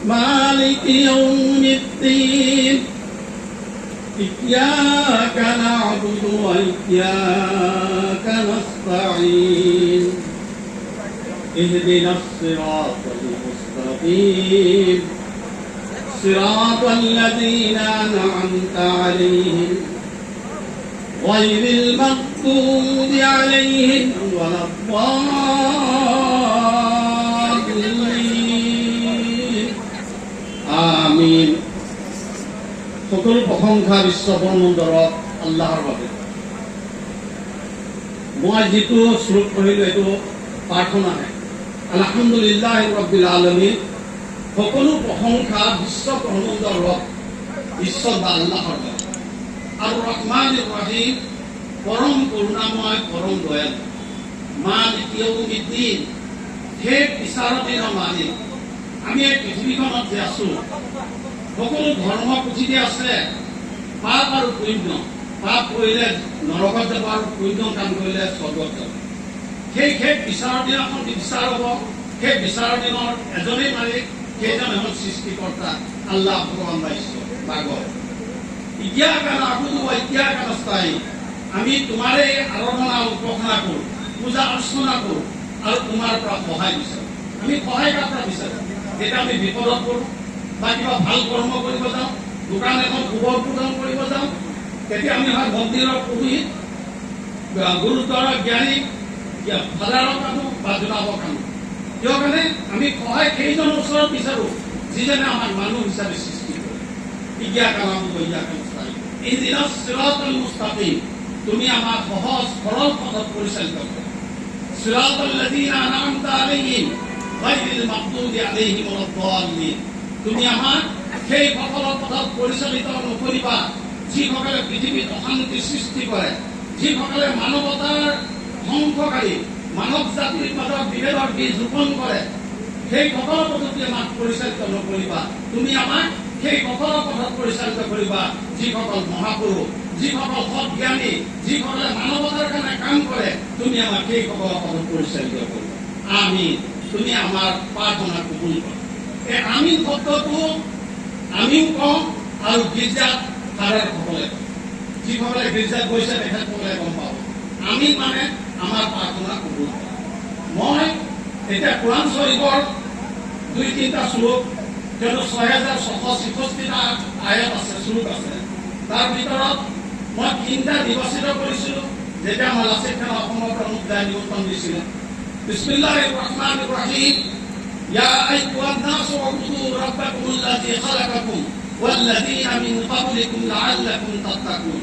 مالك يوم الدين إياك نعبد وإياك نستعين اهدنا الصراط المستقيم صراط الذين أنعمت عليهم غير المغضوب عليهم ولا الضالين آمين সকল প্রশংসা বিশ্ব ব্ৰহ্মাণ্ডৰ আল্লাহৰ বাবে। মই যিটো শ্লোক পঢ়িলোঁ এইটো প্ৰাৰ্থনাহে। আলহামদুলিল্লাহ ৰাব্বিল আলামিন, সকলো প্ৰশংসা বিশ্ব ব্ৰহ্মাণ্ডৰ ৰব ঈশ্বৰ বা আল্লাহৰ বাবে। আৰু ৰহমানিৰ ৰহিম, পৰম কৰুণাময়, পৰম দয়ালু। মালিক ইয়াউমিদ্দিন, হে বিচাৰৰ দিনৰ মালিক। আমি এই পৃথিৱীখনত যে আছো, সকলো ধৰ্ম পুথিতে আছে পাপ আৰু পুণ্য। পাপ কৰিলে নৰকত যাব আৰু পুণ্য কাম কৰিলে স্বৰ্গত যাব। সেই বিচাৰৰ দিনাখন বিচাৰ হ'ব। সেই বিচাৰৰ দিনৰ এজনেই মালিক, সেইজন হ'ল সৃষ্টিকৰ্তা আল্লাহ ভগৱান বা ঈশ্বৰ বা গড। ইয়্যাকা না'বুদু ওয়া ইয়্যাকা নাস্তাঈন, আমি তোমাৰে আৰাধনা উপাসনা কৰোঁ, পূজা অৰ্চনা কৰোঁ আৰু তোমাৰ পৰা সহায় বিচাৰোঁ। আমি সহায় কাৰ পৰা বিচাৰোঁ? যেতিয়া আমি বিপদত পৰোঁ বা কিবা ভাল কৰ্ম কৰিব যাওঁ, দোকান এখন শুভ উদ্বোধন কৰিব যাওঁ, তেতিয়া আমি হয় মন্দিৰৰ পুৰোহিত, গুৰুদ্বাৰৰ জ্ঞানী, ফাদাৰক আনো বা জোনাবক আনো। কিয় কাৰণে আমি সহায় সেইজনৰ ওচৰত বিচাৰোঁ যিজনে আমাক মানুহ হিচাপে সৃষ্টি কৰে। ইয়্যাকা না'বুদু ওয়া ইয়্যাকা নাস্তাঈন ইহদিনাছ সিৰাতাল মুস্তাকিম, তুমি আমাক সহজ সৰল পথত পৰিচালিত কৰা। সিৰাতাল লাযীনা আন'আমতা আলাইহিম গায়ৰিল মাগদুবি আলাইহিম ওয়ালাদ দাল্লিন, তুমি আমাক সেই সকলৰ পথত পৰিচালিত নকৰিবা যিসকলে পৃথিৱীত অশান্তি সৃষ্টি কৰে, যিসকলে মানৱতাৰ ধ্বংসকাৰী, মানৱ জাতিৰ মাজত বিভেদৰ বীজ ৰোপণ কৰে। সেই সকলৰ পথত আমাক পৰিচালিত নকৰিবা, তুমি আমাক সেই সকলৰ পথত পৰিচালিত কৰিবা যিসকল মহাপুৰুষ, যিসকল সৎ জ্ঞানী, যিসকলে মানৱতাৰ কাৰণে কাম কৰে। তুমি আমাক সেই সকলৰ পথত পৰিচালিত কৰিবা। আমিন। তুমি আমাৰ প্ৰাৰ্থনা কবুল কৰা। এই আমিন শব্দটো আমিও কওঁ আৰু গীৰ্জাত ফাদাৰসকলে কয়। যিসকলে গীৰ্জাত গৈছে তেখেতসকলে গম পাব। আমিন মানে আমাৰ প্ৰাৰ্থনা কবুল কৰা। মই এতিয়া কোৰাণ শৰীফৰ 2-3টা শ্লোক, কিয়নো 6666টা আয়াত আছে, শ্লোক আছে। তাৰ ভিতৰত মই 3টা নিৰ্বাচিত কৰিছিলোঁ যেতিয়া আমাৰ লাচিত খান অসমৰ পৰা মোক দায় নিমন্ত্ৰণ দিছিলে। বিসমিল্লাহিৰ ৰহমানিৰ ৰহিম, ইয়া আইয়ুহান নাসু উবুদু ৰাব্বাকুমুল্লাযী খালাকাকুম ওয়াল্লাযীনা মিন ক্বাবলিকুম লাআল্লাকুম তাত্তাকুন।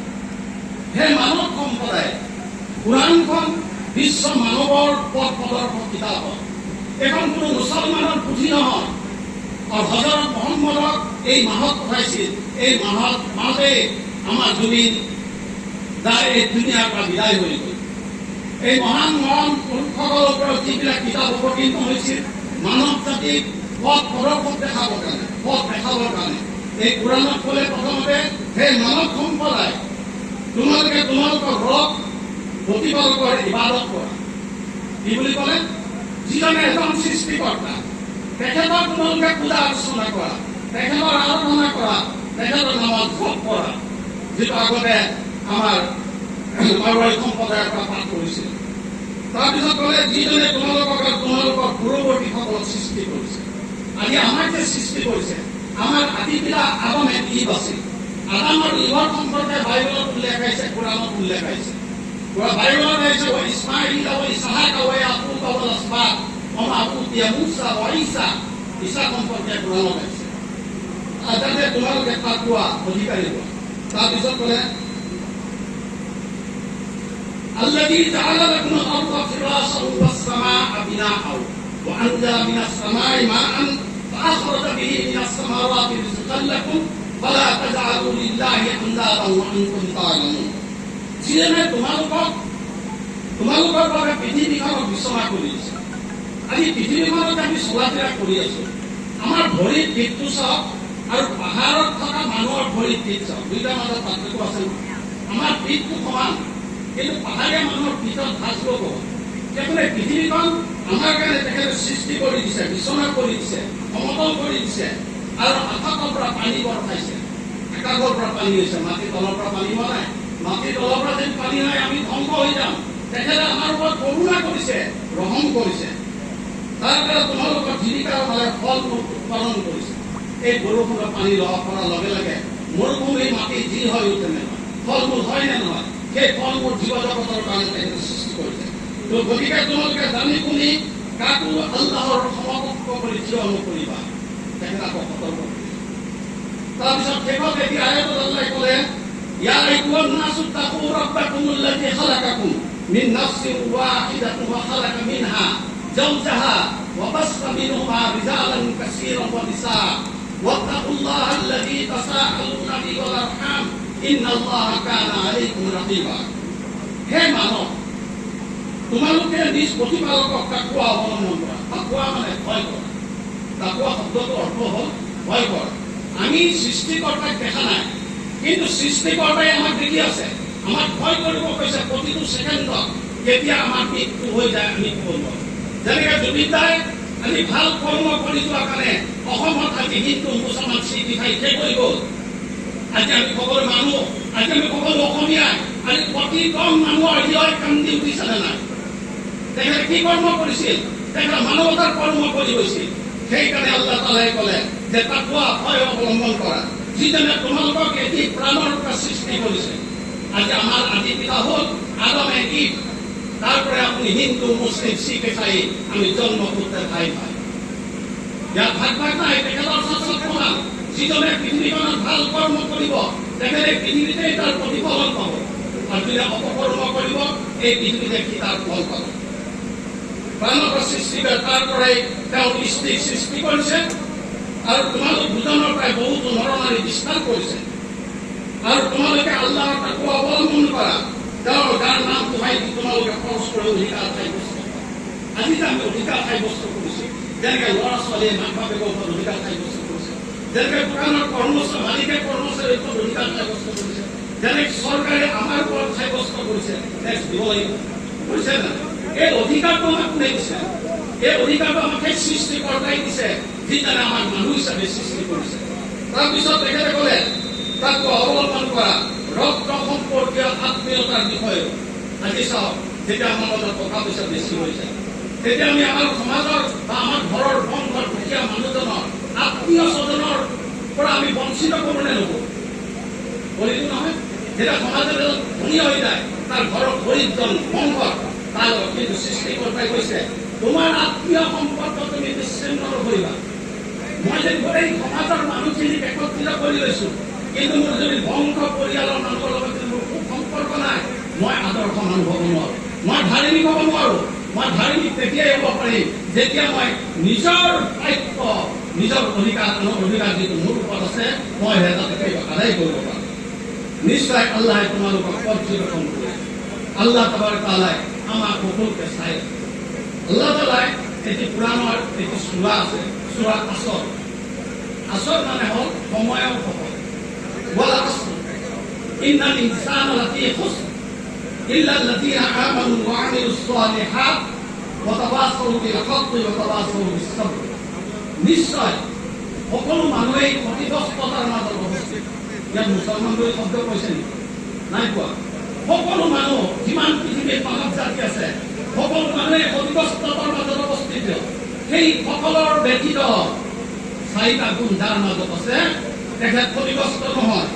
হে মানৱ সম্প্ৰদায়, কোৰাণখন বিশ্ব মানৱৰ পথ প্ৰদৰ্শক কিতাপ। এখন কোনো মুছলমানৰ পুথি নহয়। আৰু হযৰত মুহাম্মদক এই মাহত পঠাইছিল। এই মাহতে আমাৰ জুবিন যাই এই দুনিয়াৰ পৰা বিদায় হৈ গ'ল। এই মহান পুৰুষসকলৰ ওপৰত যিবিলাক কিতাপ অৱতীৰ্ণ হৈছিল মানৱ জাতিক পথ প্ৰদৰ্শক দেখাবৰ কাৰণে, পথ দেখাবৰ কাৰণে, এই কোৰাণত ক'লে প্ৰথমতে হে মানৱ সম্প্ৰদায়, তোমালোকে তোমালোকৰ ৰব প্ৰতিপালকৰ ইবাদত কৰা। কি বুলি ক'লে? যিজনে এজন সৃষ্টিকৰ্তা, তেখেতক তোমালোকে পূজা অৰ্চনা কৰা, তেখেতৰ আৰাধনা কৰা, তেখেতৰ নামত জপ কৰা, যিটো আগতে আমাৰ মাৰোৱাৰী সম্প্ৰদায়ৰ পৰা পাঠ কৰিছিল। তাৰপিছত ক'লে যিজনে তোমালোকক আৰু তোমালোকৰ পূৰ্বৱৰ্তীসকলক সৃষ্টি কৰিছে। আজি আমাক যে সৃষ্টি কৰিছে, আমাৰ আদি পিতা আদমে ঈভ আছিল। আদামৰ ঈভৰ সম্পৰ্কে বাইবেলত উল্লেখ আছে, কোৰাণত উল্লেখ আছে। বাইবেলত আছে ইছমাঈল আৰু ইছহাক আৰু ইয়াকুব আৰু আসবাত ওয়া উতিয়া মূসা ওয়া ঈসা। ঈসা সম্পৰ্কে কোৰাণত আছে। যাতে তোমালোকে তাক কোৱা অধিকাৰী হোৱা। তাৰপিছত ক'লে আল্লাযী জাআলা লাকুমুল আৰদা ফিৰাশান ওয়াস সামাআ বিনাআ ওয়া আনজালা মিনাস সামাই মাআন ফাআখরাজা বিহি মিনাস সামাওয়াতি রিজকান লাকুম ফালা তাজআলু লিল্লাহি আনদাদান ওয়া আনতুম তা'লামুন। যিজনে তোমালোকৰ বাবে পৃথিৱীখনক বিচনা কৰি দিছে। আজি পৃথিৱীখনত আমি চলা ফিৰা কৰি আছো। আমাৰ ভৰিৰ পিঠটো চাওক আৰু পাহাৰত থকা মানুহৰ ভৰিৰ পিঠ চাওক, দুইটাৰ মাজত পাৰ্থক্য আছে। আমাৰ পিঠটো সমান, কিন্তু পাহাৰীয়া মানুহৰ পিঠত ভাঁজ ল'ব। পৃথিৱীখন আমাৰ কাৰণে তেখেতে সৃষ্টি কৰি দিছে, বিচনা কৰি দিছে, সমতল কৰি দিছে, আৰু আকাশৰ পৰা পানী বৰষাইছে। আকাশৰ পৰা পানী হৈছে, মাটিৰ তলৰ পৰা পানী হোৱা নাই। মাটিৰ তলৰ পৰা যদি পানী হয় আমি ধ্বংস হৈ যাম। তেখেতে আমাৰ ওপৰত কৰোণা কৰিছে, ৰহম কৰিছে। তাৰ পৰা তোমালোকৰ জীৱিকাৰ ফালে ফল উৎপাদন কৰিছে। এই বৰষুণৰ পানী পৰাৰ লগে লগে মৰুভূমিৰ মাটি যি হৈ উঠে নে নহয়, ফল মূল হয় নে নহয়, সেই ফল মূল জীৱ জগতৰ কাৰণে তেখেতে সৃষ্টি কৰিছে। তো গতিকে তোমালোকে জানি শুনি কাকো আল্লাহৰ সমকক্ষ কৰি থিয় নকৰিবা। তেখেতে আকৌ সতৰ্ক কৰিছে। তাৰপিছত শেষত এতিয়া আয়াতত আল্লাহে ক'লে, ইয়া আইয়ুহান নাসু তাকু ৰাব্বাকুমুল্লাযী খালাকাকুম মিন নাফসিন ওয়াহিদাতিন ওয়া খালাকা মিনহা যাওজাহা ওয়া বাসসা মিনহুমা রিজালান কাসীরান ওয়া নিসা ওয়াত্তাকুল্লাহা আল্লাযী তাসাআলুনা বিহি ওয়াল আরহাম ইন্নাল্লাহা কানা আলাইকুম রাকিবা। হে মানৱ, তোমালোকে নিজ প্ৰতিপালকক তাকৱা অৱলম্বন কৰা। তাকৱা মানে ভয় কৰা। তাকৱা শব্দটোৰ অৰ্থ হ'ল ভয় কৰা। আমি সৃষ্টিকৰ্তাক দেখা নাই, কিন্তু সৃষ্টিকৰ্তাই আমাক দেখি আছে। আমাক ভয় কৰিব কৈছে প্ৰতিটো ছেকেণ্ডত। কেতিয়া আমাৰ মৃত্যু হৈ যায় আমি ক'ব নোৱাৰোঁ। যেনেকৈ জুবিন দাই আজি ভাল কৰ্ম কৰি যোৱাৰ কাৰণে অসমত আজি হিন্দু মুছলমান শিখ ইসাই শেষ হৈ গ'ল। আজি আমি সকলো মানুহ, আজি আমি সকলো অসমীয়াই আজি প্ৰতিজন মানুহৰ হৃদয় কান্দি উঠিছেনে নাই? তেখেতে কি কৰ্ম কৰিছিল? তেখেতে মানৱতাৰ কৰ্ম কৰি গৈছিল। সেইকাৰণে আল্লাহ তাআলাই ক'লে যে তাকৱা ভয় অৱলম্বন কৰা, যিজনে তোমালোকক এটি প্ৰাণৰ পৰা সৃষ্টি কৰিছে। আজি আমাৰ আদি পিতা হ'ল আদম ঈদ। তারপরে আপনি হিন্দু মুসলিম শিখ ইসাই আমি জন্ম করতে ভাই ভাই ইয়াত ভাগ ভাগ নাই। তেখেতৰ শাস্ত্ৰত প্ৰমাণ, যিজনে পৃথিৱীখনত ভাল কৰ্ম কৰিব তেখেতে পৃথিৱীতে তাৰ প্ৰতিফলন পাব, আৰু যোনে অপকৰ্ম কৰিব এই পৃথিৱীতে সি তাৰ ফল পাব। প্ৰাণৰ সৃষ্টি কৰে, তাৰ পৰাই তেওঁ স্ত্ৰীক সৃষ্টি কৰিছে, আৰু তোমালোক দুজনৰ পৰাই বহুতো নৰনাৰী বিস্তাৰ কৰিছে। আৰু তোমালোকে আল্লাহৰ তাকৱা অৱলম্বন কৰা, তেওঁৰ যাৰ নাম তোমাই তোমালোকে খৰচ কৰি অধিকাৰ সাব্যস্ত কৰা। আজি যে আমি অধিকাৰ সাব্যস্ত কৰিছোঁ, যেনেকে ল'ৰা ছোৱালীয়ে মাক বাপেকৰ ওপৰত অধিকাৰ সাব্যস্ত কৰিছে, যেনেকে দোকানৰ কৰ্মচাৰী মালিকে কৰ্মচাৰীৰ ওপৰত অধিকাৰ সাব্যস্ত কৰিছে, যেনেকে চৰকাৰে আমাৰ ওপৰত সাব্যস্ত কৰিছে, টেক্স দিব লাগিব, কৰিছে না? এই অধিকাৰটো আমাক কোনে দিছে? এই অধিকাৰটো আমাক সেই সৃষ্টিকৰ্তাই দিছে, যিজনে আমাক মানুহ হিচাপে সৃষ্টি কৰিছে। তাৰপিছত তেখেতে ক'লে তাকো অৱলম্বন কৰা ৰক্ত সম্পৰ্কীয় আত্মীয়তাৰ বিষয়ে। আজি চাওক, যেতিয়া আমাৰ মাজত টকা পইচা বেছি হৈছে, তেতিয়া আমি আমাৰ সমাজৰ বা আমাৰ ঘৰৰ বংশৰ দুখীয়া মানুহজনৰ আত্মীয় স্বজনৰ পৰা আমি বঞ্চিত কৰোঁ নে নকৰোঁ? কৰিতো নহয়। যেতিয়া সমাজত এজন ধনী হৈ যায়, তাৰ ঘৰৰ গৰীবজন বংশৰ তাৰ লগত কিন্তু সৃষ্টিকৰ্তাই কৈছে তোমাৰ আত্মীয় সম্পৰ্ক তুমি বিচ্ছিন্ন নকৰিবা। মই যদি গোটেই সমাজৰ মানুহখিনিক একত্ৰিত কৰি লৈছোঁ, কিন্তু মোৰ যদি বংশ পৰিয়ালৰ মানুহৰ লগত যদি মোৰ খুব সম্পৰ্ক নাই, মই আদৰ্শ মানুহ হ'ব নোৱাৰোঁ, মই ধাৰ্মিক হ'ব নোৱাৰোঁ। মই ধাৰ্মিক তেতিয়াই হ'ব পাৰিম যেতিয়া মই নিজৰ দায়িত্ব, নিজৰ অধিকাৰ যিটো মোৰ ওপৰত আছে মই তাতে আদায় কৰিব পাৰোঁ। নিশ্চয় আল্লাহে তোমালোকক পৰ্যবেক্ষণ কৰিছে। আল্লাহ তাবাৰক তাআলাই আমাক সকলোকে চাই আছে। আল্লাহ তাআলাই এটি পুৰাণৰ এটি সূৰা আছে, সূৰা আসৰ। আসৰ মানে হ'ল সময়ৰ সময়। والعصر إن الإنسان لفي خسر إلا الذين آمنوا وعملوا الصالحات وتواصوا بالحق وتواصوا بالصبر। নিশ্চয় সকলো মানুহেই ক্ষতিগ্ৰস্ততাৰ মাজত অৱস্থিত। ইয়াত মুছলমান বুলি শব্দ কৈছে নেকি? নাই কোৱা। সকলো মানুহ, যিমান পৃথিৱীৰ মানৱ জাতি আছে, সকলো মানুহে ক্ষতিগ্ৰস্ততাৰ মাজত অৱস্থিত। সেই সকলৰ ব্যতীত চাৰিটা গুণ যাৰ মাজত আছে তেখেত ক্ষতিগ্ৰস্ত নহয়।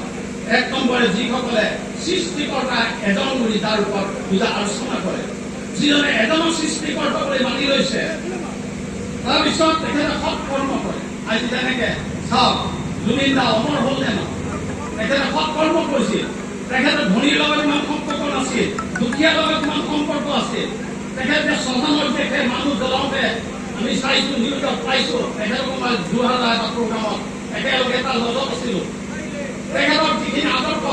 এক নম্বৰে যিসকলে সৃষ্টিকৰ্তা এজন বুলি তাৰ ওপৰত পূজা অৰ্চনা কৰে, যিজনে এজনৰ সৃষ্টিকৰ্তা বুলি মানি লৈছে। তাৰপিছত তেখেতে সৎ কৰ্ম কৰে। আজি যেনেকে চাওক, জুবিন দা অমৰ হ'ল নে নহয়? তেখেতে সৎ কৰ্ম কৰিছিল। তেখেতে ধনীৰ লগত ইমান সম্পৰ্ক নাছিল, দুখীয়াৰ লগত ইমান সম্পৰ্ক আছিল। তেখেতে শ্মশানত দেখে মানুহ জ্বলাওঁতে আমি চাইছোঁ, নিউজত পাইছোঁ। তেখেতক মই যোৰহাটৰ এটা প্ৰগ্ৰামত একেলগে তাৰ লগত আছিলোঁ। তেখেতৰ যিখিনি আদৰ্শ,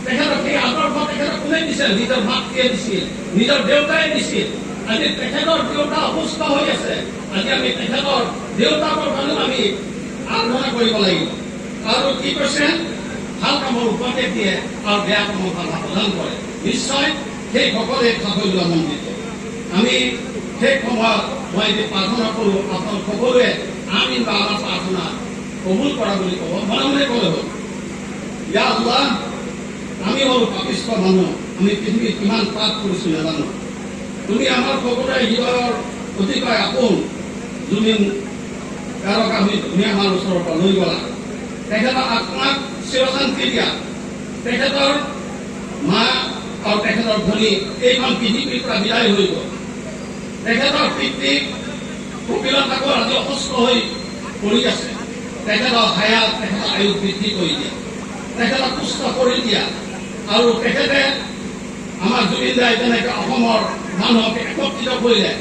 তেখেতক সেই আদৰ্শ তেখেতক কোনে দিছিল? নিজৰ মাতৃয়ে দিছিল, নিজৰ দেউতাই দিছিল। আজি তেখেতৰ দেউতা অসুস্থ হৈ আছে। আজি আমি তেখেতৰ দেউতাকৰ কাৰণেও আমি আৰাধনা কৰিব লাগিব। আৰু কি কৈছে? ভাল কামৰ উপদেশ দিয়ে আৰু বেয়া কামৰ বাধা প্ৰদান কৰে। নিশ্চয় সেই সকলে সাফল্যমণ্ডিত। আমি সেই সময়ত মই এতিয়া প্ৰাৰ্থনা কৰোঁ, আপোনালোক সকলোৱে আমিন বা আমাৰ প্ৰাৰ্থনা কবুল কৰা বুলি ক'ব। মনে মনে ক'লে হ'ল, ইয়া আল্লাহ, আমি হ'লো পাপিষ্ঠ মানুহ, আমি পৃথিৱীত কিমান পাপ কৰিছোঁ নাজানো। তুমি আমাৰ সকলোৰে হৃদয়ৰ অতিকৈ আপোন, জুবিন গাৰ্গক তুমি আমাৰ ওচৰৰ পৰা লৈ গ'লা। তেখেতৰ আত্মাক চিৰশান্তি দিয়া। তেখেতৰ মা আৰু তেখেতৰ ভনী এইখন পৃথিৱীৰ পৰা বিদায় হৈ গ'ল। তেখেতৰ পিতৃ কপিল ঠাকুৰ আজি অসুস্থ হৈ পৰি আছে। তেখেতৰ হায়াত, তেখেতৰ আয়ু বৃদ্ধি কৰি দিয়া, তেখেতক সুস্থ কৰি দিয়া। আৰু তেখেতে আমাৰ জুবিন দাই যেনেকৈ অসমৰ মানুহক একত্ৰিত কৰিলে,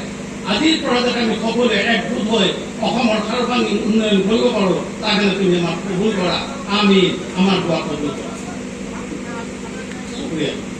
আজিৰ পৰা যাতে আমি সকলোৱে একগোট হৈ অসমৰ সাৰ্বাংগীন উন্নয়ন কৰিব পাৰোঁ, তাৰ কাৰণে তুমি আমাক কবুল কৰা। আমি আমাৰ দোৱা কবুল কৰা। শুক্ৰিয়া।